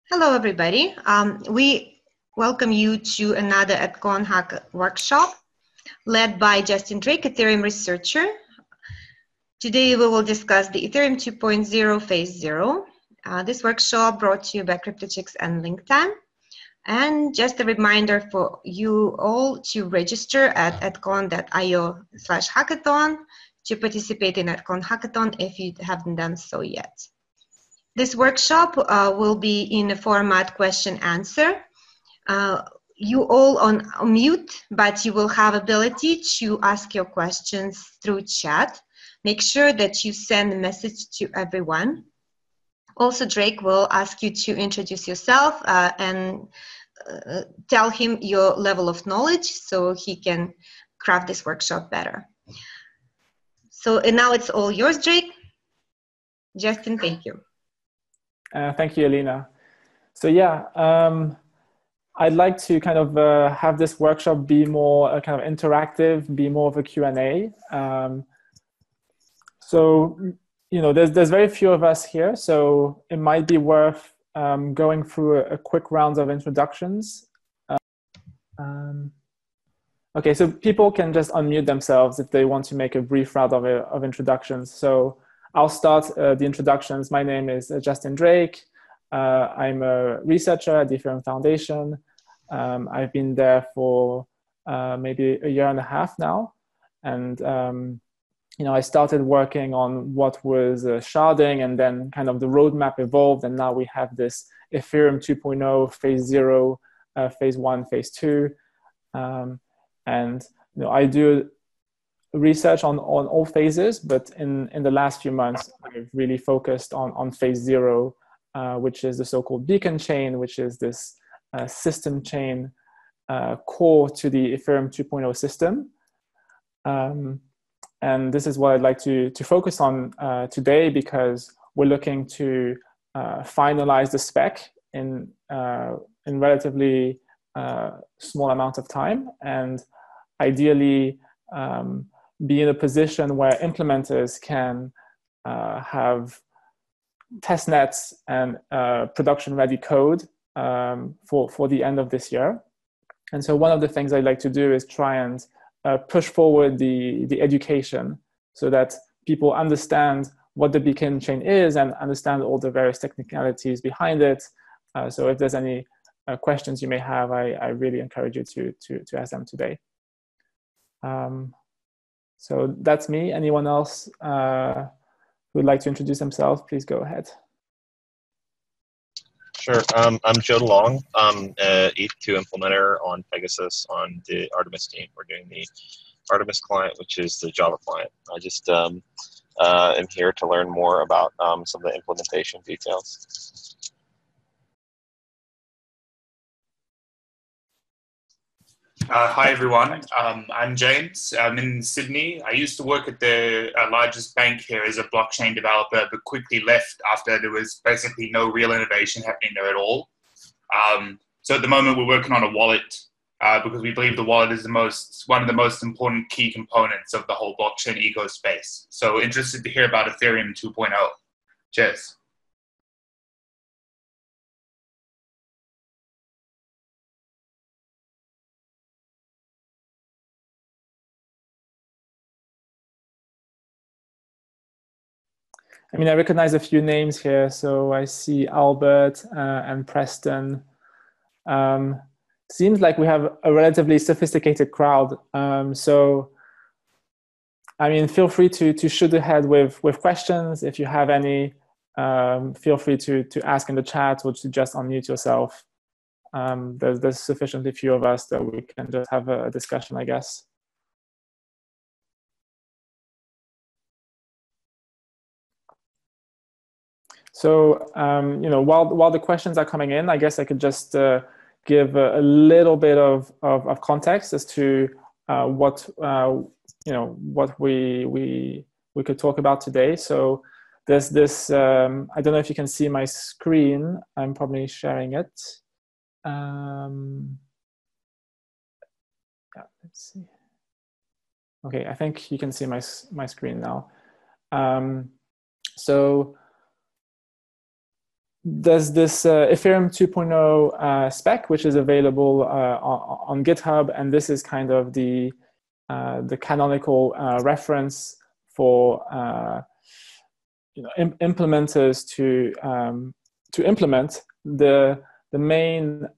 Hello, everybody. We welcome you to another EDCON Hack workshop led by Justin Drake, Ethereum researcher. Today, we will discuss the Ethereum 2.0 Phase 0. This workshop brought to you by CryptoChicks and LinkTime. And just a reminder for you all to register at edcon.io/hackathon to participate in EDCON Hackathon if you haven't done so yet. This workshop will be in a format question-answer. You all on mute, but you will have ability to ask your questions through chat. Make sure that you send a message to everyone. Also, Drake will ask you to introduce yourself and tell him your level of knowledge so he can craft this workshop better. So, and now it's all yours, Drake. Justin, thank you. Thank you, Elena. So yeah, I'd like to kind of have this workshop be more kind of interactive, be more of a Q&A. So, you know, there's very few of us here, so it might be worth going through a quick round of introductions. Okay, so people can just unmute themselves if they want to make a brief round of introductions. So I'll start the introductions. My name is Justin Drake. I'm a researcher at the Ethereum Foundation. I've been there for maybe a year and a half now. And you know, I started working on what was sharding, and then kind of the roadmap evolved. And now we have this Ethereum 2.0, Phase 0, Phase 1, Phase 2. And you know, I do research on all phases, but in the last few months, I've really focused on Phase 0, which is the so-called beacon chain, which is this system chain core to the Ethereum 2.0 system. And this is what I'd like to focus on today, because we're looking to finalize the spec in relatively small amount of time, and ideally be in a position where implementers can have test nets and production-ready code for the end of this year. And so one of the things I'd like to do is try and push forward the education so that people understand what the beacon chain is and understand all the various technicalities behind it. So if there's any questions you may have, I really encourage you to ask them today. So that's me. Anyone else who would like to introduce themselves, please go ahead. Sure. I'm Joe DeLong. I'm an ETH2 implementer on Pegasus on the Artemis team. We're doing the Artemis client, which is the Java client. I just am here to learn more about some of the implementation details. Hi, everyone. I'm James. I'm in Sydney. I used to work at the largest bank here as a blockchain developer, but quickly left after there was basically no real innovation happening there at all. So at the moment, we're working on a wallet because we believe the wallet is one of the most important key components of the whole blockchain eco space. So interested to hear about Ethereum 2.0. Cheers. I mean, I recognize a few names here. So I see Albert and Preston. Seems like we have a relatively sophisticated crowd. So, I mean, feel free to shoot ahead with questions. If you have any, feel free to ask in the chat or to just unmute yourself. There's sufficiently few of us that we can just have a discussion, I guess. So, you know, while the questions are coming in, I guess I could just give a little bit of context as to what you know, what we could talk about today. So there's this. I don't know if you can see my screen. I'm probably sharing it. Yeah, let's see. Okay, I think you can see my screen now. So there's this Ethereum 2.0 spec, which is available on GitHub, and this is kind of the canonical reference for implementers to implement. The main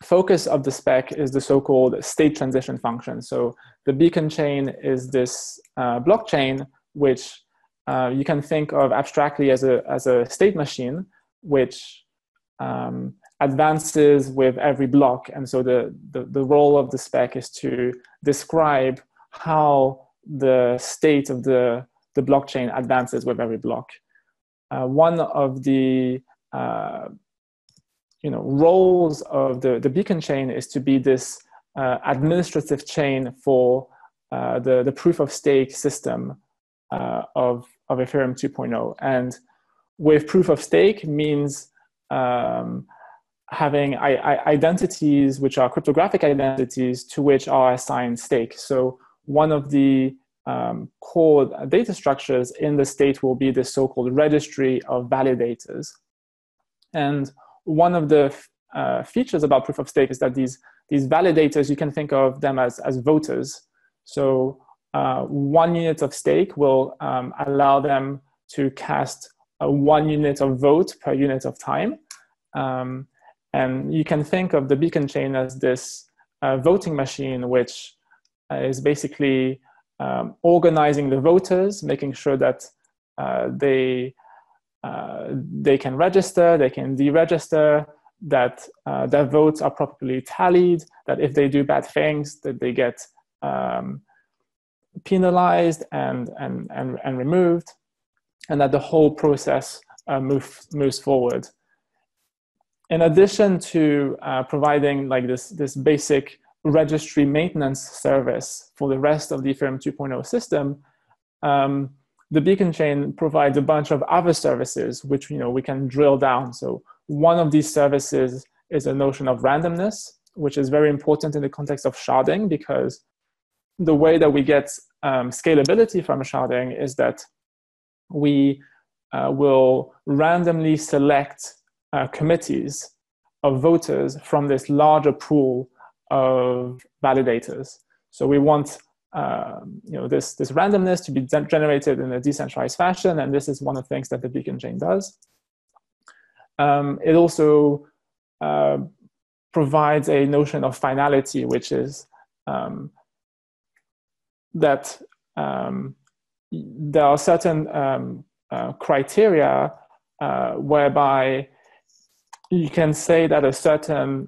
focus of the spec is the so-called state transition function. So the beacon chain is this blockchain which you can think of abstractly as a state machine, which advances with every block. And so the role of the spec is to describe how the state of the blockchain advances with every block. One of the roles of the beacon chain is to be this administrative chain for the proof of stake system of Ethereum 2.0. And with proof of stake means having identities which are cryptographic identities to which are assigned stake. So one of the core data structures in the state will be the so-called Registry of Validators. And one of the features about proof of stake is that these validators, you can think of them as voters. So 1 unit of stake will allow them to cast 1 unit of vote per unit of time. And you can think of the beacon chain as this voting machine, which is basically organizing the voters, making sure that they can register, they can deregister, that their votes are properly tallied, that if they do bad things, that they get penalized and removed, and that the whole process moves forward. In addition to providing like this basic registry maintenance service for the rest of the Ethereum 2.0 system, the beacon chain provides a bunch of other services which we can drill down. So one of these services is a notion of randomness, which is very important in the context of sharding, because the way that we get scalability from sharding is that we will randomly select committees of voters from this larger pool of validators. So we want this randomness to be generated in a decentralized fashion, and this is one of the things that the beacon chain does. It also provides a notion of finality, which is that there are certain criteria whereby you can say that a certain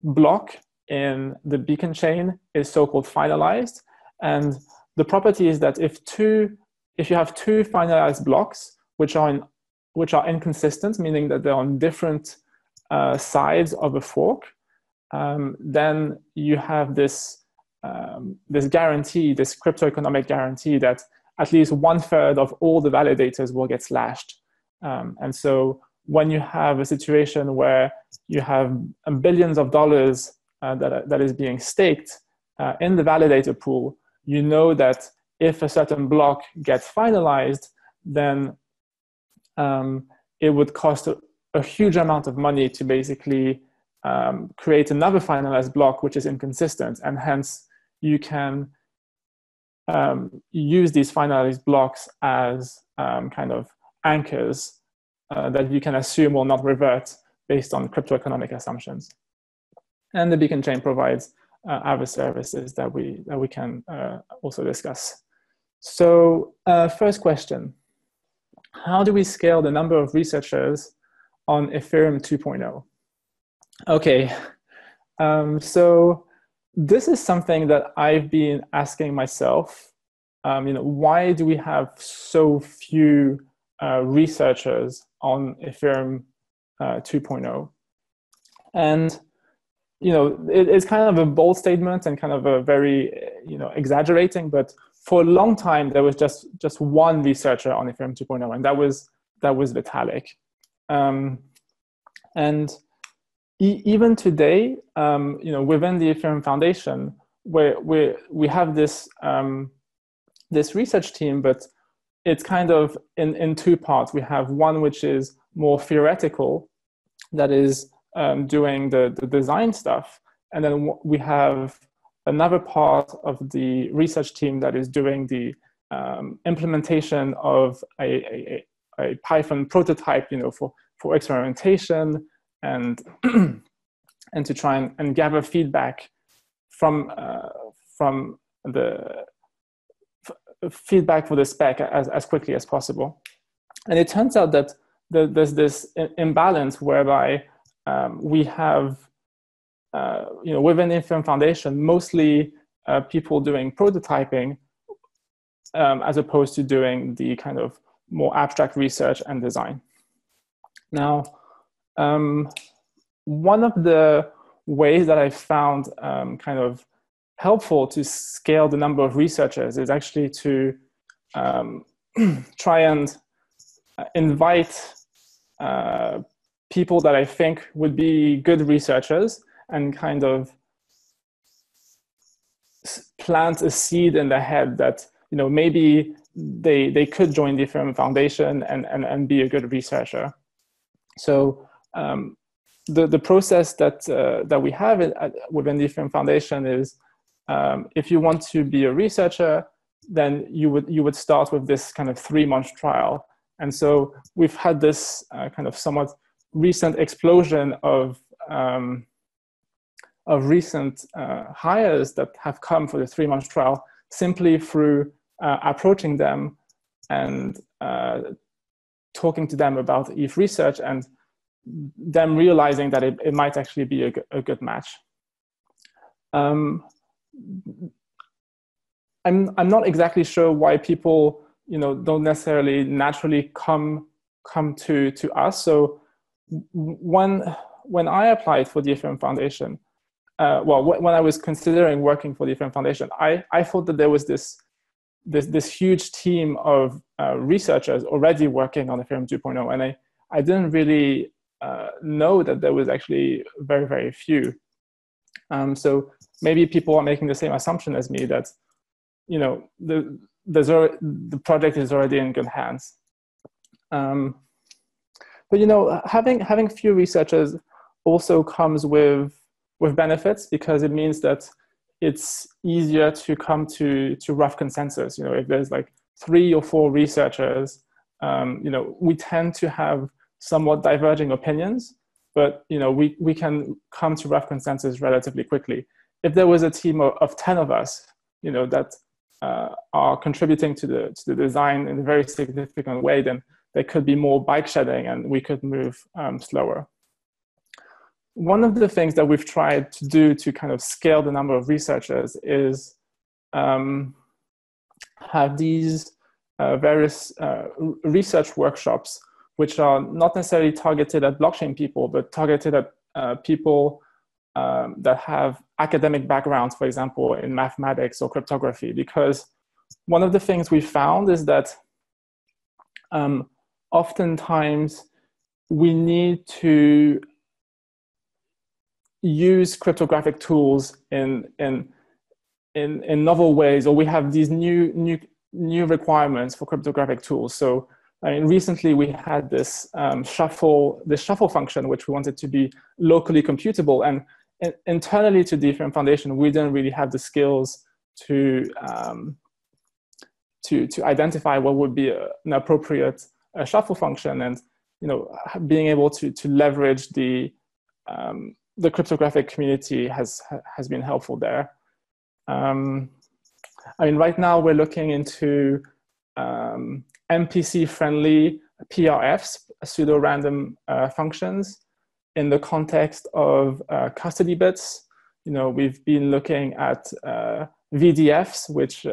block in the beacon chain is so-called finalized. And the property is that if you have two finalized blocks which are inconsistent, meaning that they're on different sides of a fork, then you have this guarantee, this cryptoeconomic guarantee, that at least 1/3 of all the validators will get slashed. And so when you have a situation where you have billions of dollars that is being staked in the validator pool, you know that if a certain block gets finalized, then it would cost a huge amount of money to basically create another finalized block which is inconsistent, and hence you can use these finalized blocks as kind of anchors that you can assume will not revert based on cryptoeconomic assumptions. And the beacon chain provides other services that we can also discuss. So first question, how do we scale the number of researchers on Ethereum 2.0? Okay, so this is something that I've been asking myself. Why do we have so few researchers on Ethereum 2.0? And it's kind of a bold statement and kind of a very exaggerating, but for a long time there was just one researcher on Ethereum 2.0, and that was Vitalik. And even today, within the Ethereum Foundation, we have this this research team, but it's kind of in two parts. We have one which is more theoretical that is doing the design stuff. And then we have another part of the research team that is doing the implementation of a Python prototype, for experimentation and and to try and gather feedback from the feedback for the spec as quickly as possible. And it turns out that there's this imbalance whereby we have, within the Ethereum Foundation, mostly people doing prototyping as opposed to doing the kind of more abstract research and design. Now, one of the ways that I found kind of helpful to scale the number of researchers is actually to try and invite people that I think would be good researchers and kind of plant a seed in their head that, maybe they could join the Ethereum Foundation and be a good researcher. So the process that we have within the Ethereum Foundation is, if you want to be a researcher, then you would start with this kind of 3-month trial. And so we've had this kind of somewhat recent explosion of recent hires that have come for the 3-month trial simply through approaching them and talking to them about ETH research and them realizing that it might actually be a good match. I'm not exactly sure why people don't necessarily naturally come to us. So when I applied for the Ethereum Foundation, when I was considering working for the Ethereum Foundation, I thought that there was this huge team of researchers already working on Ethereum 2.0, and I didn't really know that there was actually very, very few. So maybe people are making the same assumption as me that the project is already in good hands. But having few researchers also comes with benefits, because it means that it's easier to come to rough consensus. If there's like 3 or 4 researchers, we tend to have somewhat diverging opinions, but we can come to rough consensus relatively quickly. If there was a team of 10 of us, that are contributing to the design in a very significant way, then there could be more bike shedding and we could move slower. One of the things that we've tried to do to kind of scale the number of researchers is have these various research workshops, which are not necessarily targeted at blockchain people, but targeted at people that have academic backgrounds, for example, in mathematics or cryptography. Because one of the things we found is that oftentimes we need to use cryptographic tools in novel ways, or we have these new requirements for cryptographic tools. So recently we had this shuffle function, which we wanted to be locally computable, and internally to the Ethereum Foundation, we didn't really have the skills to identify what would be an appropriate shuffle function, and being able to leverage the cryptographic community has been helpful there. Right now we're looking into MPC-friendly PRFs, pseudo-random functions, in the context of custody bits. We've been looking at VDFs, which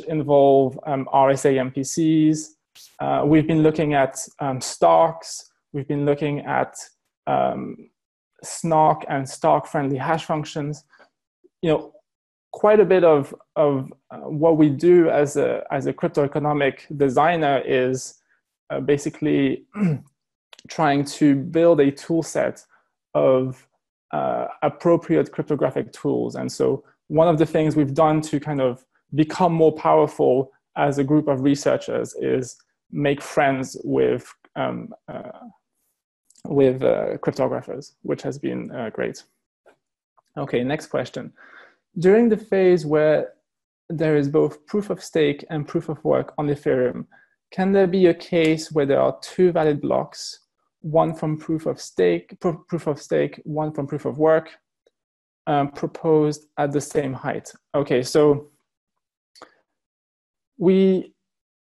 involve RSA MPCs. We've been looking at Starks. We've been looking at SNARK and Stark-friendly hash functions. Quite a bit of what we do as a crypto-economic designer is basically trying to build a tool set of appropriate cryptographic tools. And so one of the things we've done to kind of become more powerful as a group of researchers is make friends with with cryptographers, which has been great. Okay, next question. During the phase where there is both proof of stake and proof of work on Ethereum, can there be a case where there are two valid blocks, one from proof of stake, one from proof of work, proposed at the same height? Okay, so we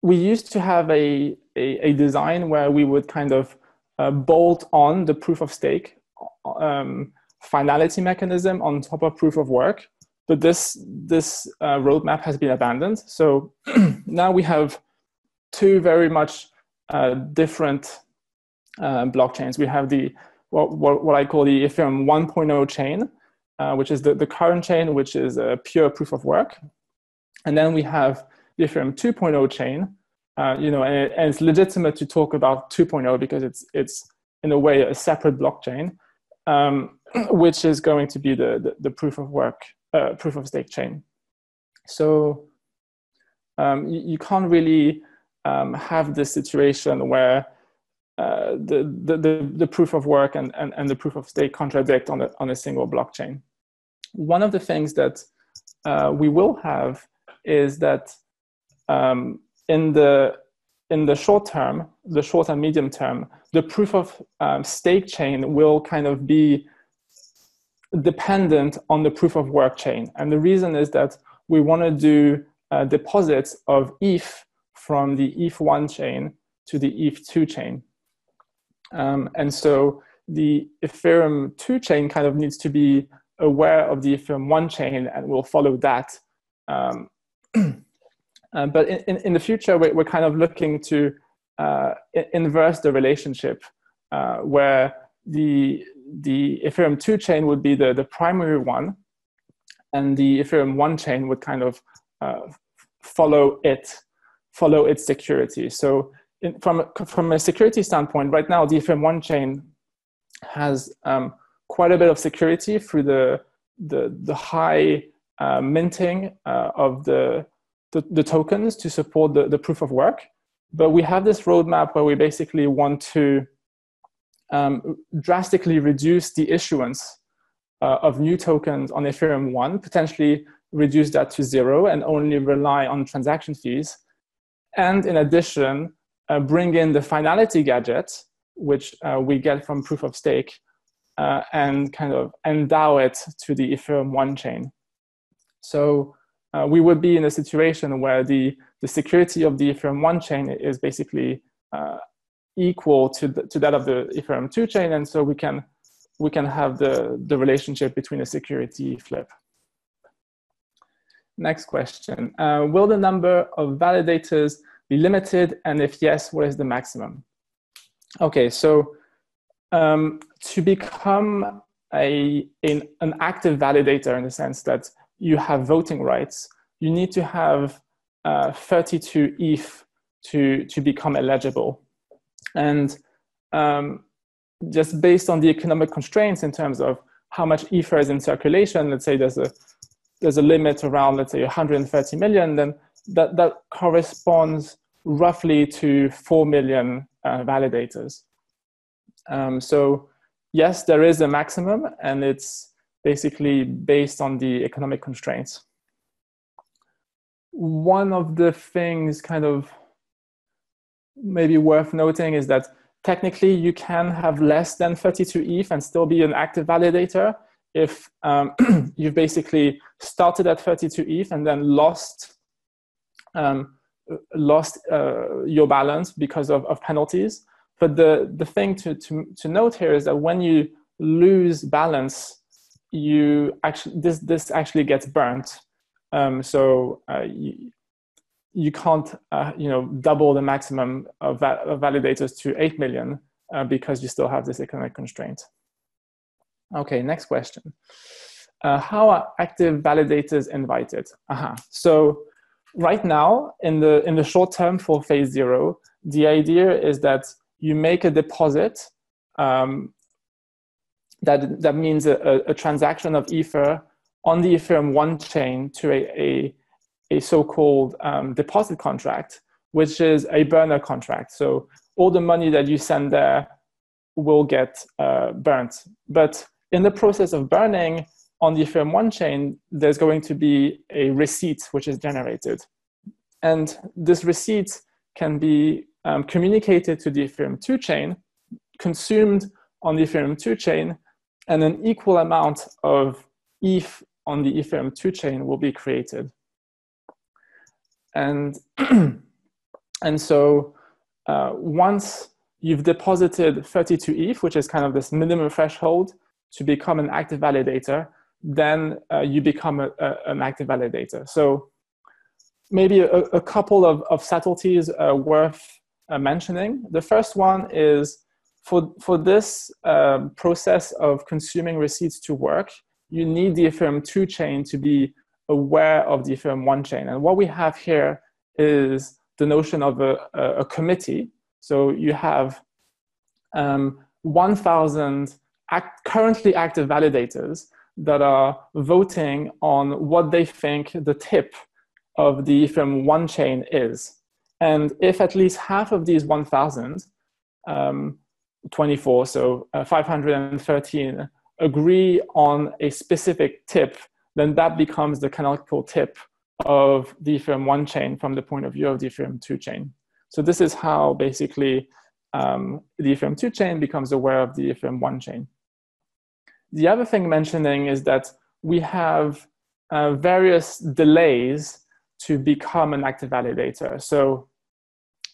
used to have a design where we would kind of bolt on the proof of stake finality mechanism on top of proof of work, but this roadmap has been abandoned. So now we have two very much different blockchains. We have the what I call the Ethereum 1.0 chain, which is the current chain, which is a pure proof of work, and then we have the Ethereum 2.0 chain. And it's legitimate to talk about 2.0 because it's in a way a separate blockchain, which is going to be the proof of work, proof of stake chain. So you can't really have this situation where the proof of work and the proof of stake contradict on a single blockchain. One of the things that we will have is that in the short term, the short and medium term, the proof of stake chain will kind of be dependent on the proof of work chain. And the reason is that we want to do deposits of ETH from the ETH1 chain to the ETH2 chain. And so the Ethereum 2 chain kind of needs to be aware of the Ethereum 1 chain and will follow that. But in the future, we're kind of looking to inverse the relationship where the Ethereum 2 chain would be the primary one, and the Ethereum 1 chain would kind of follow its security. So from a security standpoint, right now, the Ethereum 1 chain has quite a bit of security through the high minting of the tokens to support the proof of work. But we have this roadmap where we basically want to drastically reduce the issuance of new tokens on Ethereum 1, potentially reduce that to 0 and only rely on transaction fees. And in addition, bring in the finality gadget, which we get from proof of stake, and kind of endow it to the Ethereum 1 chain. So we would be in a situation where the security of the Ethereum 1 chain is basically equal to that of the Ethereum 2 chain, and so we can have the relationship between a security flip. Next question. Will the number of validators be limited, and if yes, what is the maximum? Okay, so to become an active validator, in the sense that you have voting rights, you need to have 32 ETH to become eligible. And just based on the economic constraints in terms of how much Ether is in circulation, let's say there's a limit around, let's say, 130 million, then that corresponds roughly to 4 million validators. So yes, there is a maximum, and it's basically based on the economic constraints. One of the things kind of maybe worth noting is that technically you can have less than 32 ETH and still be an active validator if you've basically started at 32 ETH and then lost your balance because of penalties. But the thing to note here is that when you lose balance, this actually gets burnt. So you can't double the maximum of validators to 8 million because you still have this economic constraint. Okay, next question. How are active validators invited? So right now, in the short term for phase 0, the idea is that you make a deposit. That means a transaction of Ether on the Ethereum 1 chain to a so-called deposit contract, which is a burner contract. So all the money that you send there will get burnt. But in the process of burning on the Ethereum 1 chain, there's going to be a receipt which is generated. And this receipt can be communicated to the Ethereum 2 chain, consumed on the Ethereum 2 chain, and an equal amount of ETH on the Ethereum 2 chain will be created. And, and so once you've deposited 32 ETH, which is kind of this minimum threshold to become an active validator, then you become an active validator. So maybe a couple of subtleties worth mentioning. The first one is for this process of consuming receipts to work, you need the Ethereum 2 chain to be aware of the Ethereum 1 chain. And what we have here is the notion of a committee. So you have 1,000 currently active validators that are voting on what they think the tip of the Ethereum 1 chain is. And if at least half of these 1,000, 24, so 513, agree on a specific tip, then that becomes the canonical tip of the Ethereum 1 chain from the point of view of the Ethereum 2 chain. So this is how basically the Ethereum 2 chain becomes aware of the Ethereum 1 chain. The other thing mentioning is that we have various delays to become an active validator. So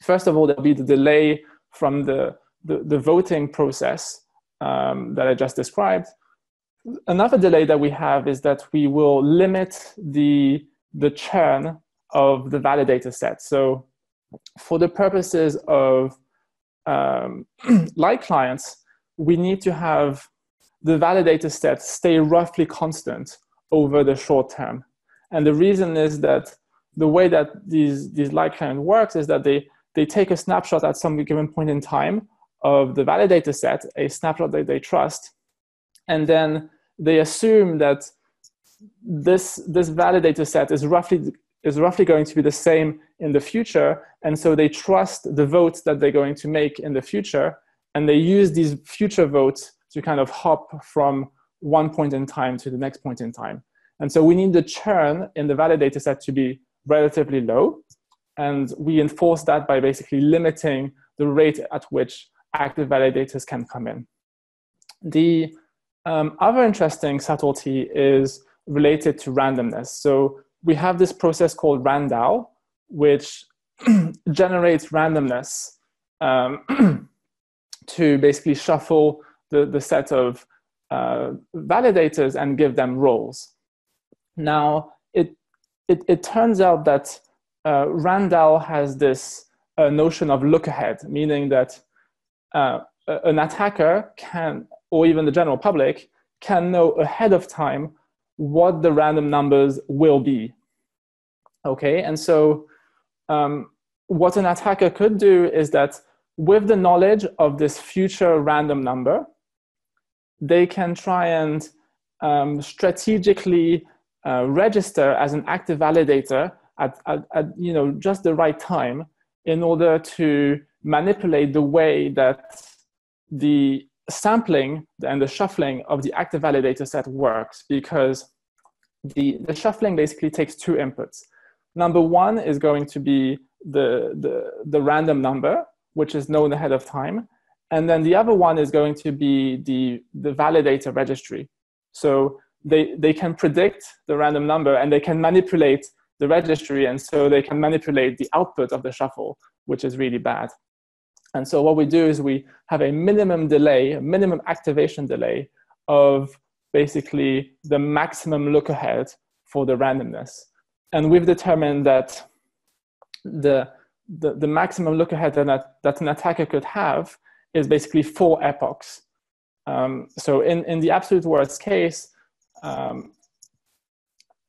first of all, there'll be the delay from the voting process that I just described. Another delay that we have is that we will limit the churn of the validator set. So for the purposes of light clients, we need to have the validator set stay roughly constant over the short term. And the reason is that the way that these light client works is that they take a snapshot at some given point in time of the validator set, a snapshot that they trust, and then they assume that this validator set is roughly going to be the same in the future, and so they trust the votes that they're going to make in the future, and they use these future votes to kind of hop from one point in time to the next point in time. And so we need the churn in the validator set to be relatively low, and we enforce that by basically limiting the rate at which active validators can come in. The other interesting subtlety is related to randomness. So we have this process called RANDAL, which generates randomness to basically shuffle the set of validators and give them roles. Now, it turns out that RANDAL has this notion of look ahead, meaning that an attacker can, or even the general public, can know ahead of time what the random numbers will be. Okay, and so what an attacker could do is that with the knowledge of this future random number, they can try and strategically register as an active validator at just the right time in order to manipulate the way that the sampling and the shuffling of the active validator set works, because the shuffling basically takes two inputs. Number one is going to be the random number, which is known ahead of time. And then the other one is going to be the validator registry. So they can predict the random number and they can manipulate the registry, and so they can manipulate the output of the shuffle, which is really bad. And so what we do is we have a minimum delay, a minimum activation delay of basically the maximum look ahead for the randomness. And we've determined that the maximum look ahead that an attacker could have is basically 4 epochs. So in the absolute worst case,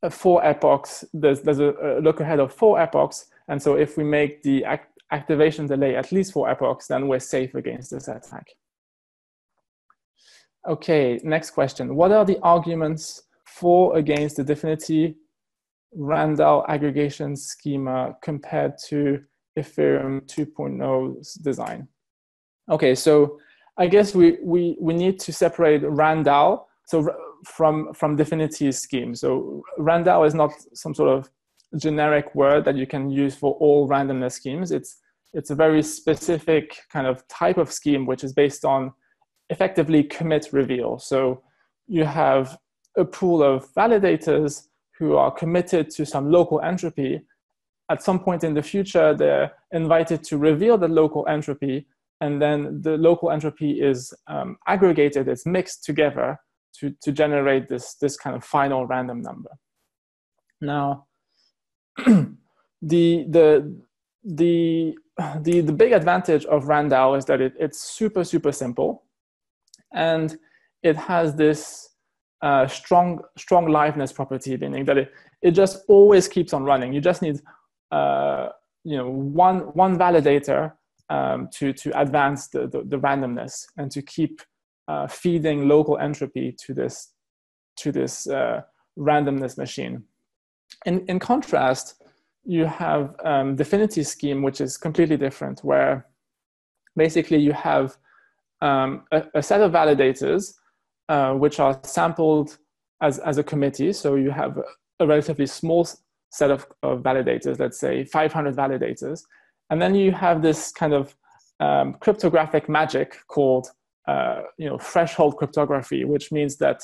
4 epochs, there's a look ahead of 4 epochs. And so if we make the activation delay at least 4 epochs, then we're safe against this attack. Okay, next question. What are the arguments for against the Affinity Randall aggregation schema compared to Ethereum 2.0's design? Okay, so I guess we need to separate RANDAL from Affinity's scheme. So RANDAL is not some sort of generic word that you can use for all randomness schemes. It's a very specific kind of type of scheme which is based on effectively commit reveal. So you have a pool of validators who are committed to some local entropy. At some point in the future, they're invited to reveal the local entropy, and then the local entropy is aggregated, it's mixed together to generate this kind of final random number. Now, the big advantage of RANDAL is that it's super simple, and it has this strong liveness property, meaning that it just always keeps on running. You just need one validator to advance the randomness and to keep feeding local entropy to this randomness machine. In contrast, you have the Affinity scheme, which is completely different, where basically you have a set of validators which are sampled as a committee. So you have a relatively small set of validators, let's say 500 validators. And then you have this kind of cryptographic magic called threshold cryptography, which means that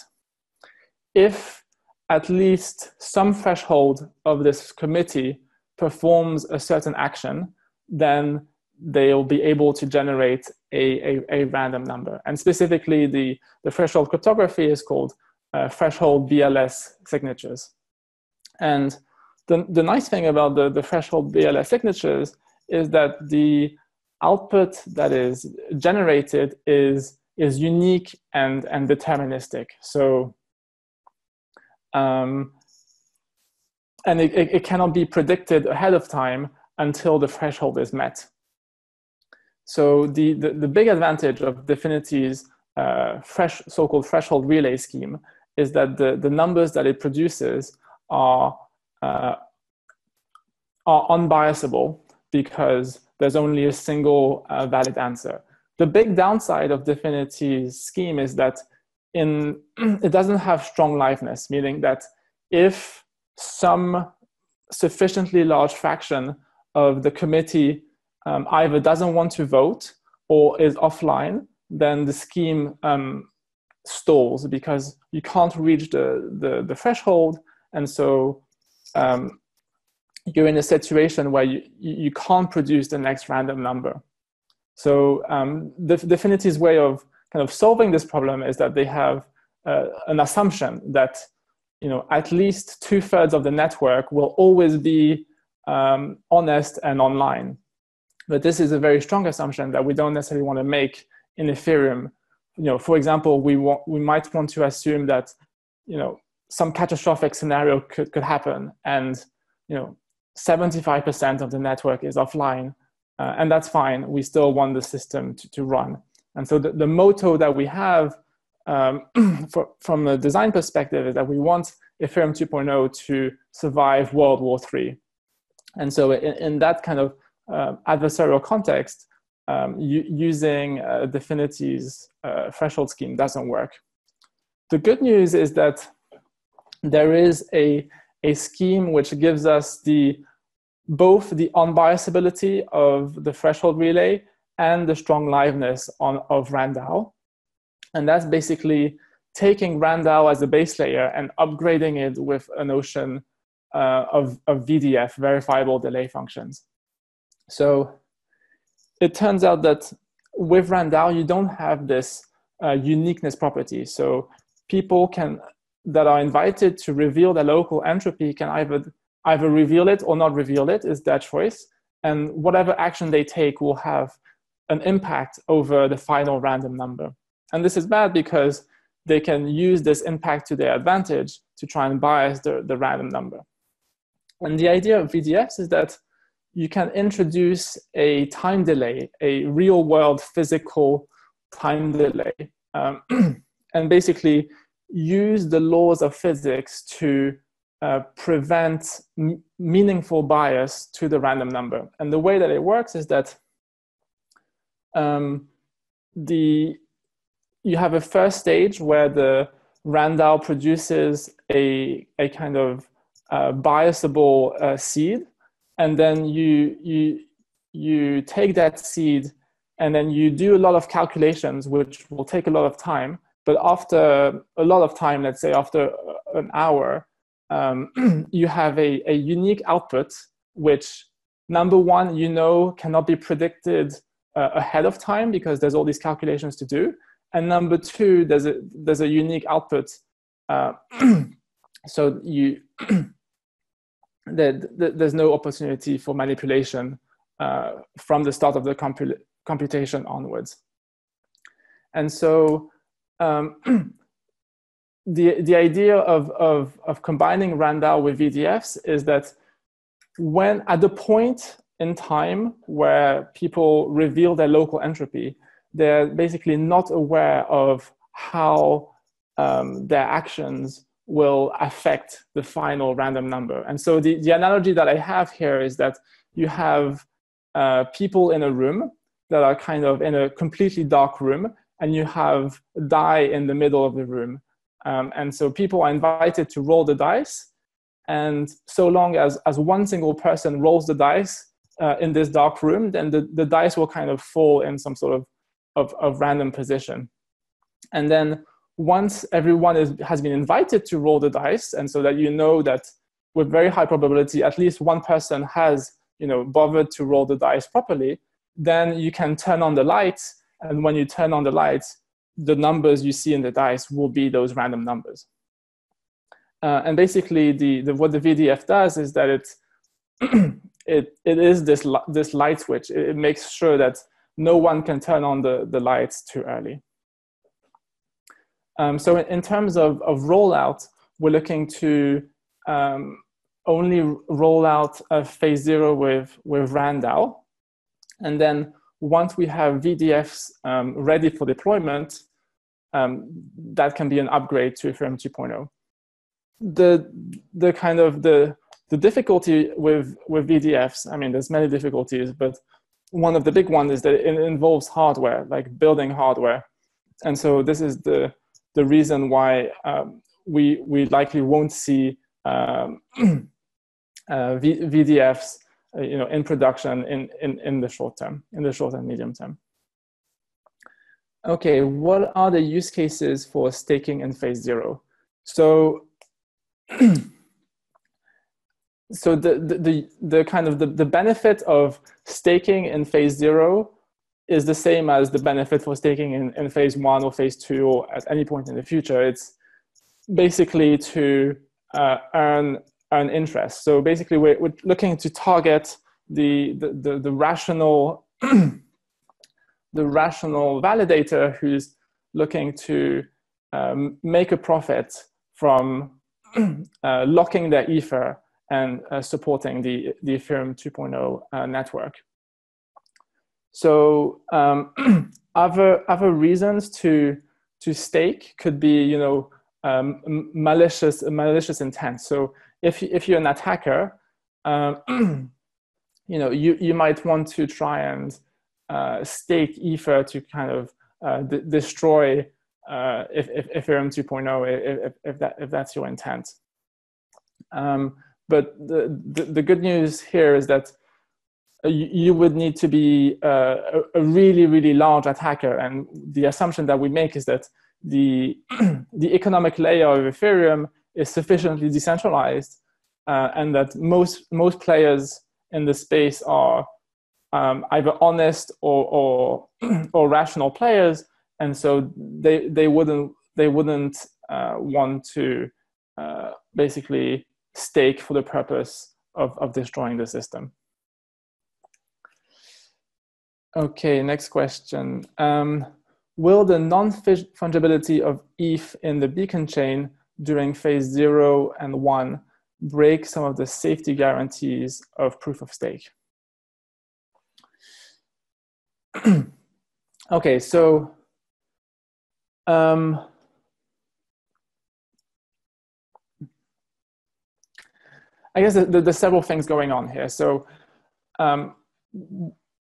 if at least some threshold of this committee performs a certain action, then they'll be able to generate a random number. And specifically, the threshold cryptography is called threshold BLS signatures. And the nice thing about the threshold BLS signatures is that the output that is generated is unique and deterministic. So, and it cannot be predicted ahead of time until the threshold is met. So the big advantage of Affinity's so-called threshold relay scheme is that the numbers that it produces are unbiasable because there's only a single valid answer. The big downside of Affinity's scheme is that it doesn't have strong liveness, meaning that if some sufficiently large fraction of the committee either doesn't want to vote or is offline, then the scheme stalls because you can't reach the threshold, and so you're in a situation where you can't produce the next random number. So the Affinity's way of kind of solving this problem is that they have an assumption that at least 2/3 of the network will always be honest and online. But this is a very strong assumption that we don't necessarily want to make in Ethereum. For example, we might want to assume that some catastrophic scenario could happen, and 75% of the network is offline, and that's fine. We still want the system to run. And so the motto that we have from a design perspective is that we want Ethereum 2.0 to survive World War III. And so in that kind of adversarial context, using Affinity's threshold scheme doesn't work. The good news is that there is a scheme which gives us both the unbiasability of the threshold relay and the strong liveness of RANDAL. And that's basically taking RANDAL as a base layer and upgrading it with a notion of VDF, verifiable delay functions. So it turns out that with RANDAL, you don't have this uniqueness property. So people that are invited to reveal their local entropy can either reveal it or not reveal it, is their choice. And whatever action they take will have an impact over the final random number. And this is bad because they can use this impact to their advantage to try and bias the random number. And the idea of VDFs is that you can introduce a time delay, a real world physical time delay, and basically use the laws of physics to prevent meaningful bias to the random number. And the way that it works is that you have a first stage where the RANDAO produces a kind of biasable seed, and then you take that seed and then you do a lot of calculations, which will take a lot of time. But after a lot of time, let's say after an hour, you have a unique output, which number one, cannot be predicted ahead of time because there's all these calculations to do. And number two, there's a unique output. So there's no opportunity for manipulation from the start of the computation onwards. And so the idea of combining RANDAO with VDFs is that when at the point in time where people reveal their local entropy, they're basically not aware of how their actions will affect the final random number. And so the analogy that I have here is that you have people in a room that are kind of in a completely dark room, and you have a die in the middle of the room. And so people are invited to roll the dice. And so long as one single person rolls the dice in this dark room, then the dice will kind of fall in some sort of random position. And then once everyone has been invited to roll the dice, and so that that with very high probability, at least one person has bothered to roll the dice properly, then you can turn on the lights. And when you turn on the lights, the numbers you see in the dice will be those random numbers. And basically, what the VDF does is that it is this light switch. It makes sure that no one can turn on the lights too early. So in terms of rollout, we're looking to only roll out phase 0 with RANDAO. And then once we have VDFs ready for deployment, that can be an upgrade to Ethereum 2.0. The difficulty with VDFs, I mean, there's many difficulties, but one of the big ones is that it involves hardware, like building hardware. And so this is the reason why we likely won't see VDFs in production in the short term, in the short and medium term. Okay, what are the use cases for staking in phase 0? So the kind of the benefit of staking in phase 0 is the same as the benefit for staking in phase 1 or phase 2 or at any point in the future. It's basically to earn interest. So basically, we're looking to target the rational the rational validator who's looking to make a profit from locking their ether and supporting the Ethereum 2.0 network. So other reasons to stake could be malicious intent. So if you're an attacker, you might want to try and stake ether to kind of destroy Ethereum 2.0 if that's your intent. But the good news here is that you would need to be a really, really large attacker. And the assumption that we make is that the economic layer of Ethereum is sufficiently decentralized and that most players in the space are either honest or rational players, and so they wouldn't want to basically stake for the purpose of destroying the system. Okay, next question. Will the non-fungibility of ETH in the beacon chain during phase 0 and 1 break some of the safety guarantees of proof of stake? Okay, so I guess there's several things going on here. So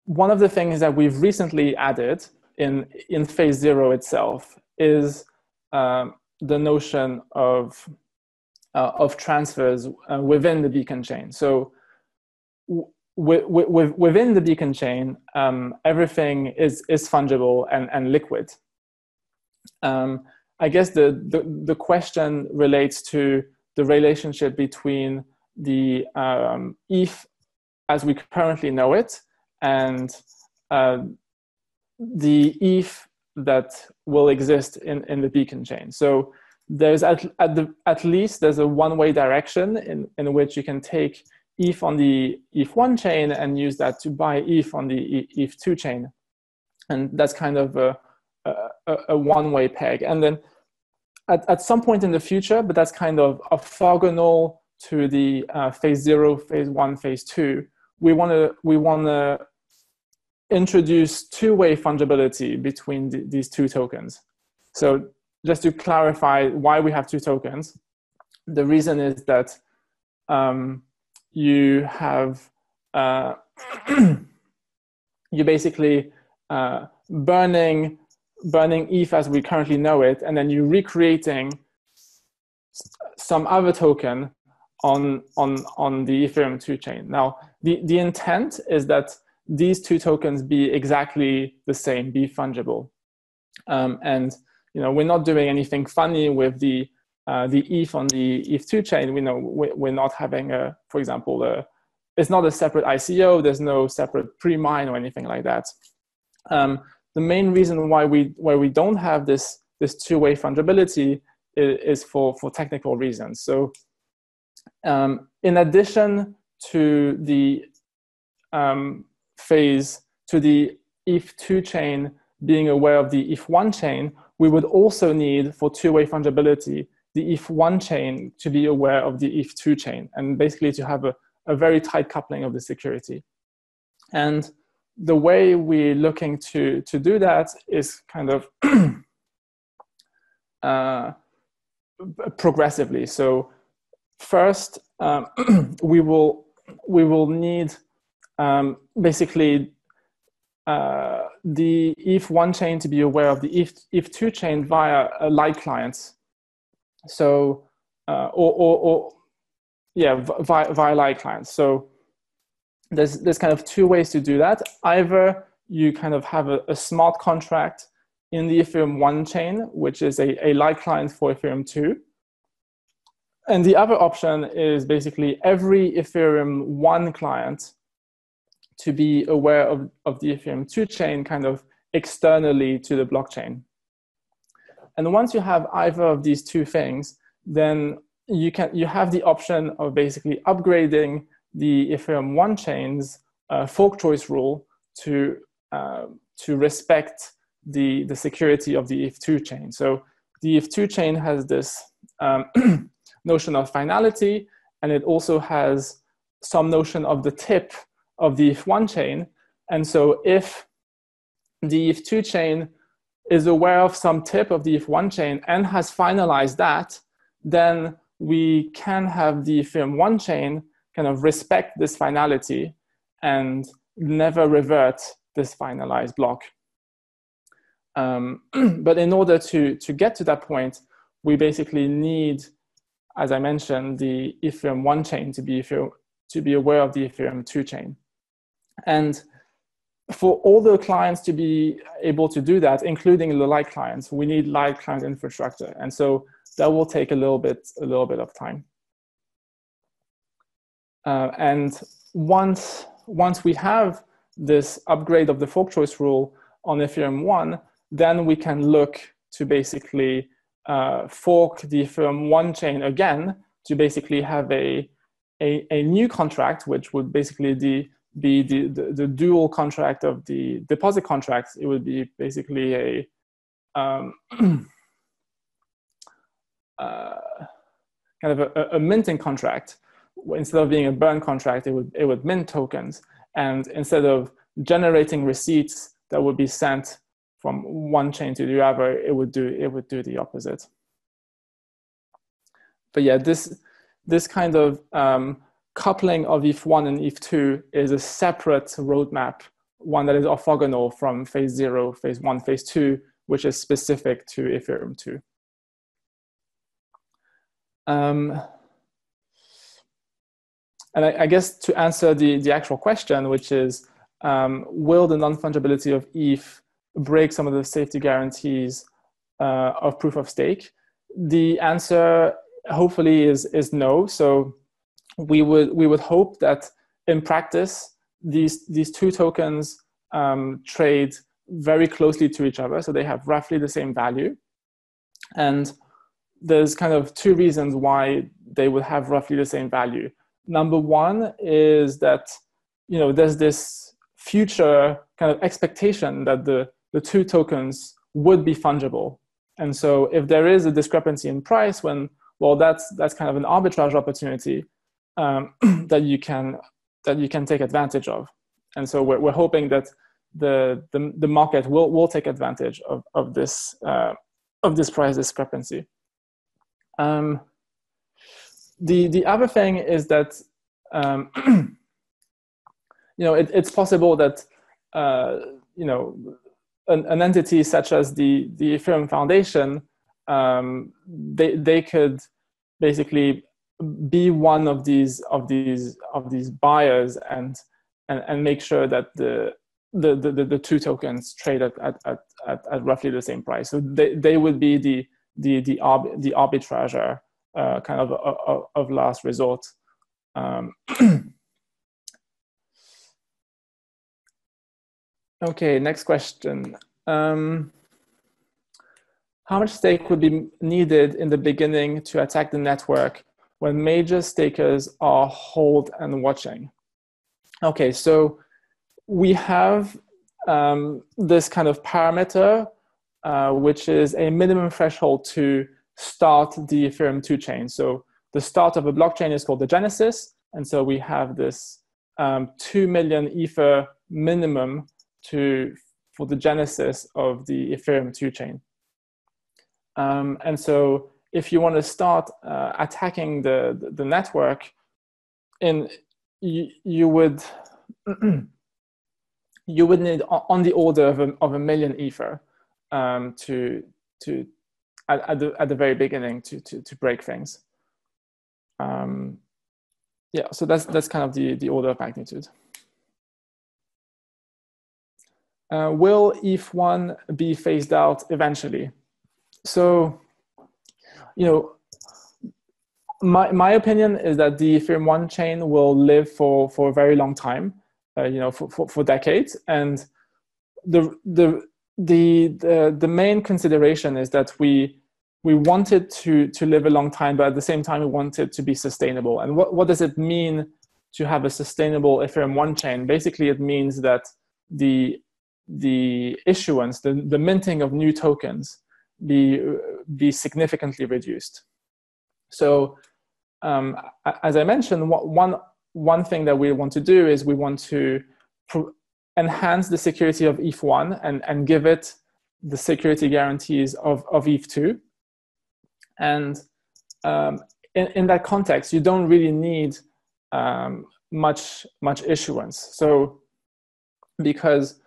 one of the things that we've recently added in phase 0 itself is the notion of transfers within the beacon chain. So within the beacon chain, everything is fungible and liquid. I guess the question relates to the relationship between the ETH as we currently know it and the ETH that will exist in the beacon chain. So there's at least there's a one-way direction in which you can take ETH on the ETH1 chain and use that to buy ETH on the ETH2 chain. And that's kind of a one-way peg. And then at some point in the future, but that's kind of orthogonal to the phase 0, phase 1, phase 2, we want to introduce two-way fungibility between these two tokens. So just to clarify why we have two tokens, the reason is that you have you basically burning ETH as we currently know it, and then you're recreating some other token on the Ethereum 2 chain. Now, the intent is that these two tokens be exactly the same, be fungible. And we're not doing anything funny with the ETH on the ETH2 chain. We're not having for example, it's not a separate ICO. There's no separate pre-mine or anything like that. The main reason why we don't have this two-way fungibility is for technical reasons. So in addition to the the ETH2 chain being aware of the ETH1 chain, we would also need, for two-way fungibility, the ETH1 chain to be aware of the ETH2 chain, and basically to have a very tight coupling of the security. And the way we're looking to do that is kind of progressively. So first, we will need basically the ETH1 chain to be aware of the ETH2 chain via a light client. So via light clients. So there's kind of two ways to do that. Either you kind of have a smart contract in the Ethereum 1 chain, which is a light client for Ethereum 2. And the other option is basically every Ethereum 1 client to be aware of the Ethereum 2 chain kind of externally to the blockchain. And once you have either of these two things, then you have the option of basically upgrading the Ethereum 1 chain's fork choice rule to respect the security of the ETH2 chain. So the ETH2 chain has this notion of finality, and it also has some notion of the tip of the ETH1 chain. And so if the ETH2 chain is aware of some tip of the ETH1 chain and has finalized that, then we can have the Ethereum 1 chain kind of respect this finality and never revert this finalized block. But in order to get to that point, we basically need, as I mentioned, the Ethereum 1 chain to be aware of the Ethereum 2 chain. And for all the clients to be able to do that, including the light clients, we need light client infrastructure. And so that will take a little bit of time. And once we have this upgrade of the fork choice rule on Ethereum 1, then we can look to basically fork the Ethereum 1 chain again to basically have a new contract, which would basically be the dual contract of the deposit contracts. It would be basically a kind of a minting contract. Instead of being a burn contract, it would mint tokens, and instead of generating receipts that would be sent from one chain to the other, it would do the opposite. But yeah, this kind of coupling of ETH1 and ETH2 is a separate roadmap one that is orthogonal from phase 0, phase 1, phase 2, which is specific to Ethereum 2. And I guess to answer the actual question, which is, will the non-fungibility of ETH break some of the safety guarantees of proof of stake? The answer hopefully is no. So we would hope that in practice these two tokens trade very closely to each other, so they have roughly the same value. And there's kind of two reasons why they would have roughly the same value. Number one is that, you know, there's this future kind of expectation that the two tokens would be fungible. And so if there is a discrepancy in price, well, that's kind of an arbitrage opportunity that you can take advantage of. And so we're hoping that the market will take advantage of this price discrepancy. The other thing is that you know, it's possible that you know, an entity such as the Ethereum Foundation, they could basically be one of these buyers and make sure that the two tokens trade at roughly the same price. So they would be the arbitrager kind of last resort. Okay, next question. How much stake would be needed in the beginning to attack the network when major stakers are hold and watching? Okay, so we have this kind of parameter, which is a minimum threshold to start the Ethereum 2 chain. So the start of a blockchain is called the genesis. And so we have this 2 million Ether minimum for the genesis of the Ethereum 2 chain. And so if you want to start attacking the network, you would need on the order of a million Ether at the very beginning to break things. Yeah, so that's kind of the order of magnitude. Will ETH1 be phased out eventually? So, you know, my opinion is that the Ethereum 1 chain will live for a very long time, you know, for decades. And the main consideration is that we want it to live a long time, but at the same time we want it to be sustainable. And what does it mean to have a sustainable Ethereum 1 chain? Basically, it means that the issuance, the minting of new tokens be significantly reduced. So as I mentioned, one thing that we want to do is we want to enhance the security of ETH1 and give it the security guarantees of ETH2. And in that context, you don't really need much issuance. So because,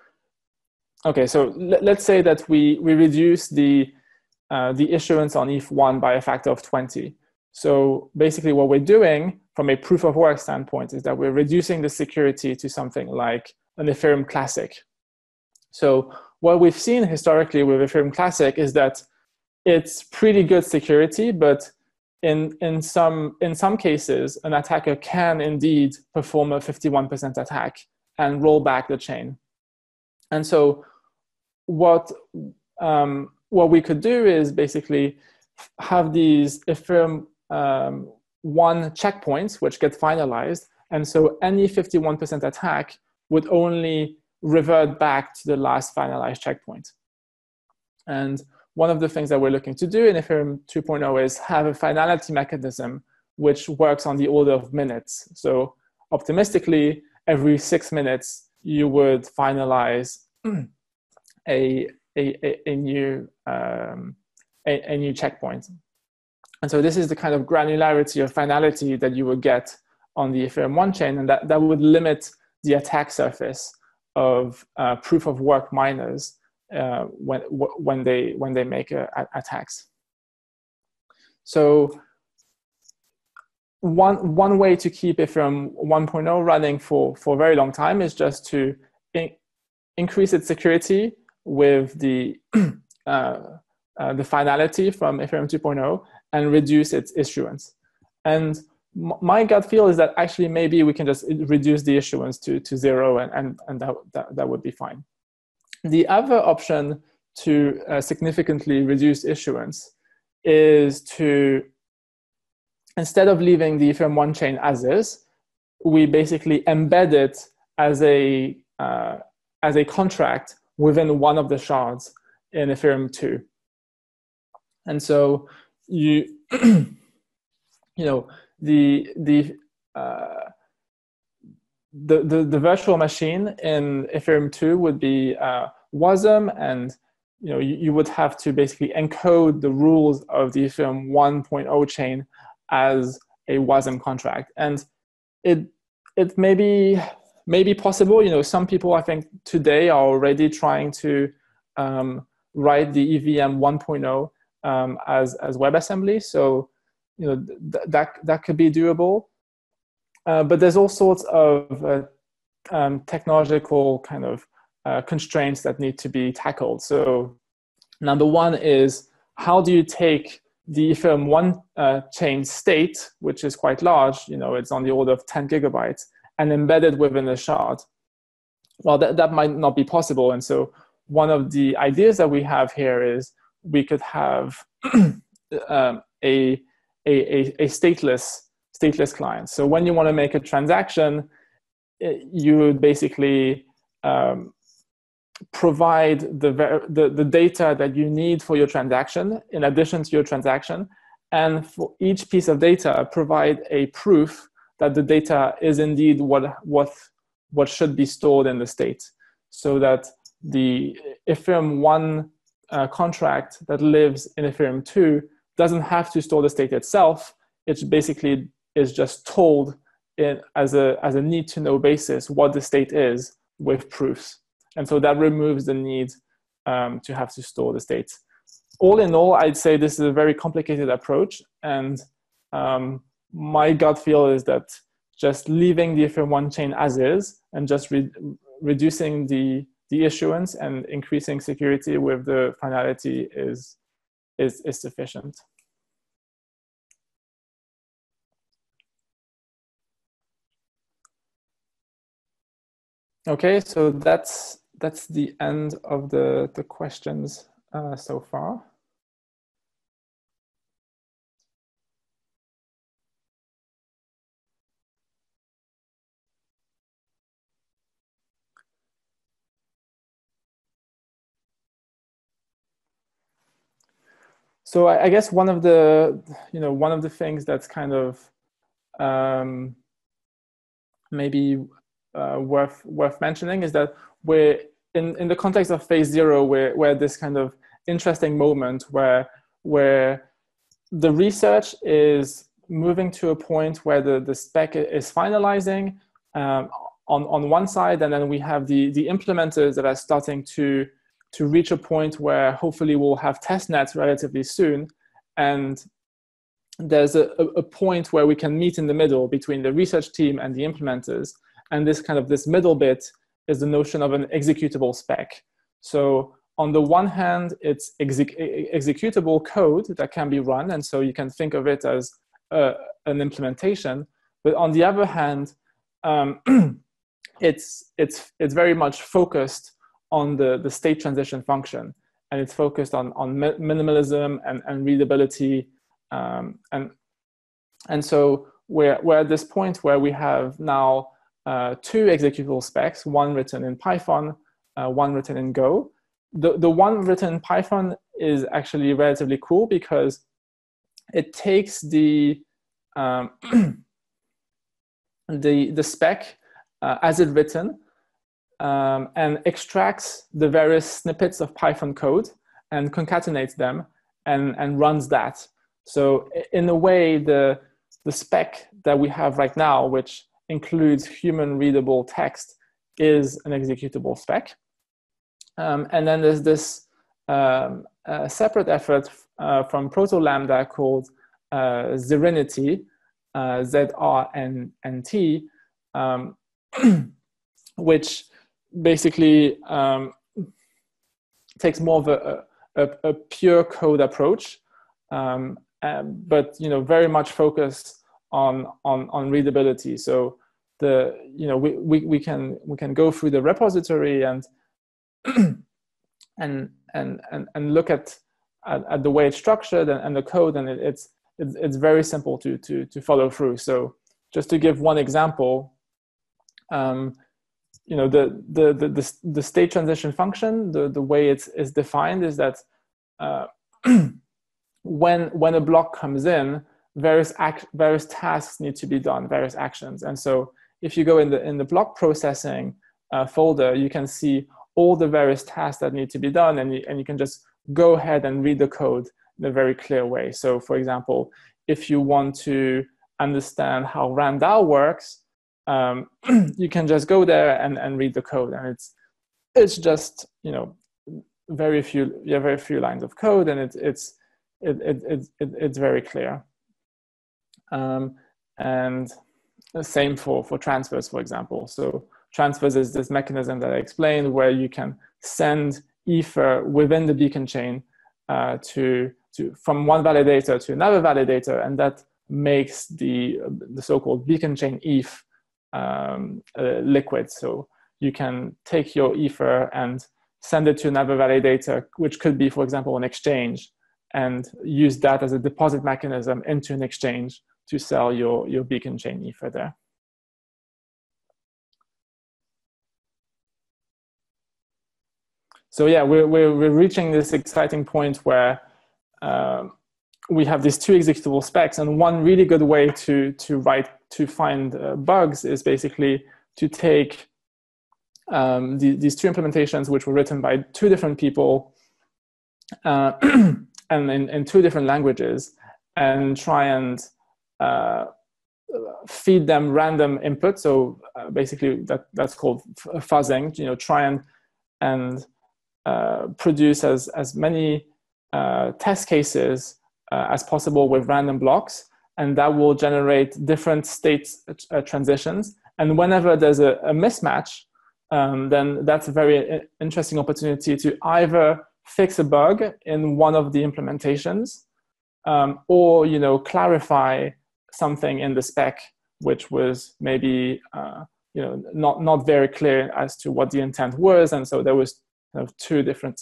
okay, so let's say that we reduce the issuance on ETH1 by a factor of 20. So basically what we're doing from a proof of work standpoint is that we're reducing the security to something like an Ethereum Classic. So what we've seen historically with Ethereum Classic is that it's pretty good security, but in some cases, an attacker can indeed perform a 51% attack and roll back the chain. And so what we could do is basically have these Ethereum 1 checkpoints which get finalized, and so any 51% attack would only revert back to the last finalized checkpoint. And one of the things that we're looking to do in Ethereum 2.0 is have a finality mechanism which works on the order of minutes. So optimistically, every 6 minutes you would finalize a new checkpoint. And so this is the kind of granularity of finality that you would get on the Ethereum 1 chain, and that would limit the attack surface of proof of work miners when they make attacks. So one way to keep Ethereum 1.0 running for a very long time is just to increase its security with the finality from Ethereum 2.0 and reduce its issuance. And my gut feel is that actually maybe we can just reduce the issuance to 0 and that would be fine. The other option to significantly reduce issuance is to, instead of leaving the Ethereum 1 chain as is, we basically embed it as a contract within one of the shards in Ethereum 2. And so you know, the virtual machine in Ethereum 2 would be WASM, and you would have to basically encode the rules of the Ethereum 1.0 chain as a WASM contract. And it may be possible. Some people, I think, today are already trying to write the EVM 1.0 as WebAssembly. So that could be doable. But there's all sorts of technological kind of constraints that need to be tackled. So number one is, how do you take the Ethereum 1 chain state, which is quite large, it's on the order of 10 gigabytes, and embed it within a shard? Well, that might not be possible. And so one of the ideas that we have here is we could have a stateless client. So when you want to make a transaction, you would basically provide the data that you need for your transaction in addition to your transaction, and for each piece of data provide a proof that the data is indeed what should be stored in the state, so that the Ethereum 1 contract that lives in Ethereum 2 doesn't have to store the state itself. It basically is just told as a need-to-know basis what the state is with proofs. And so that removes the need to have to store the state. All in all, I'd say this is a very complicated approach. And my gut feel is that just leaving the Ethereum 1 chain as is and just reducing the issuance and increasing security with the finality is sufficient. Okay, so that's the end of the questions so far. So I guess one of the things that's kind of maybe worth mentioning is that we're in the context of phase 0, we're this kind of interesting moment where the research is moving to a point where the spec is finalizing on one side, and then we have the implementers that are starting to reach a point where hopefully we'll have test nets relatively soon, and there's a point where we can meet in the middle between the research team and the implementers. And this middle bit is the notion of an executable spec. So on the one hand, it's executable code that can be run, and so you can think of it as an implementation. But on the other hand, it's very much focused on the state transition function, and it's focused on minimalism and readability, and so we're at this point where we have now 2 executable specs, one written in Python, one written in Go. The one written in Python is actually relatively cool because it takes the spec as it's written and extracts the various snippets of Python code and concatenates them and runs that. So in a way, the spec that we have right now, which includes human readable text, is an executable spec. And then there's this separate effort from Proto Lambda called Zrinity, ZRNT, which basically takes more of a pure code approach, but very much focused on readability. So we can go through the repository and look at the way it's structured and the code, and it's very simple to follow through. So just to give one example, the state transition function, the way it's defined is that when a block comes in, various tasks need to be done, various actions. And so if you go in the block processing folder, you can see all the various tasks that need to be done, and you can just go ahead and read the code in a very clear way. So for example, if you want to understand how RANDAL works, you can just go there and read the code, and it's just very few lines of code, and it's very clear. And the same for transfers, for example. So transfers is this mechanism that I explained where you can send Ether within the beacon chain from one validator to another validator, and that makes the so-called beacon chain ETH liquid. So you can take your Ether and send it to another validator, which could be, for example, an exchange, and use that as a deposit mechanism into an exchange to sell your beacon chain Ether there. So yeah, we're reaching this exciting point where we have these two executable specs, and one really good way to find bugs is basically to take these two implementations, which were written by two different people and in two different languages, and try and feed them random input. So basically that's called fuzzing. Try and produce as many test cases as possible with random blocks, and that will generate different state transitions. And whenever there's a mismatch, then that's a very interesting opportunity to either fix a bug in one of the implementations, or clarify something in the spec which was maybe not very clear as to what the intent was, and so there was two different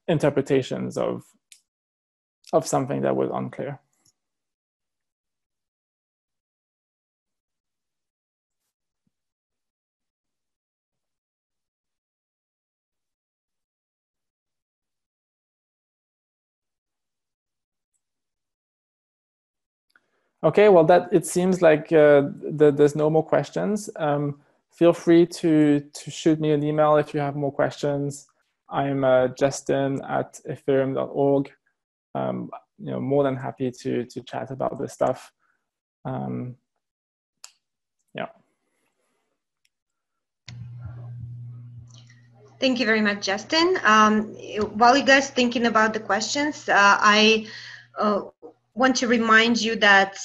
interpretations of something that was unclear. Okay, well, it seems like there's no more questions. Feel free to shoot me an email if you have more questions. I'm justin@ethereum.org. More than happy to chat about this stuff. Yeah. Thank you very much, Justin. While you guys thinking about the questions, I want to remind you that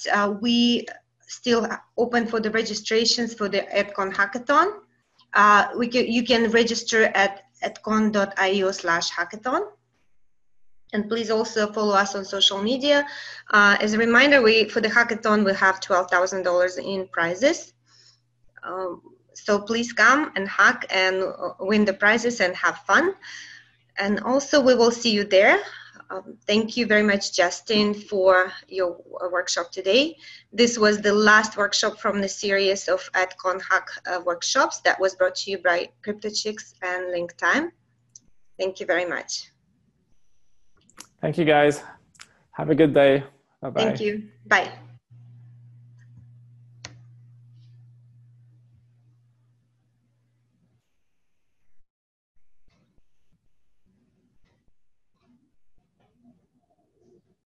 we still open for the registrations for the EDCON hackathon. You can register at edcon.io/hackathon. And please also follow us on social media. As a reminder, for the hackathon, we have $12,000 in prizes. So please come and hack and win the prizes and have fun. And also, we will see you there. Thank you very much, Justin, for your workshop today. This was the last workshop from the series of EDCON hack workshops that was brought to you by CryptoChicks and LinkTime. Thank you very much. Thank you, guys. Have a good day. Bye-bye. Thank you. Bye.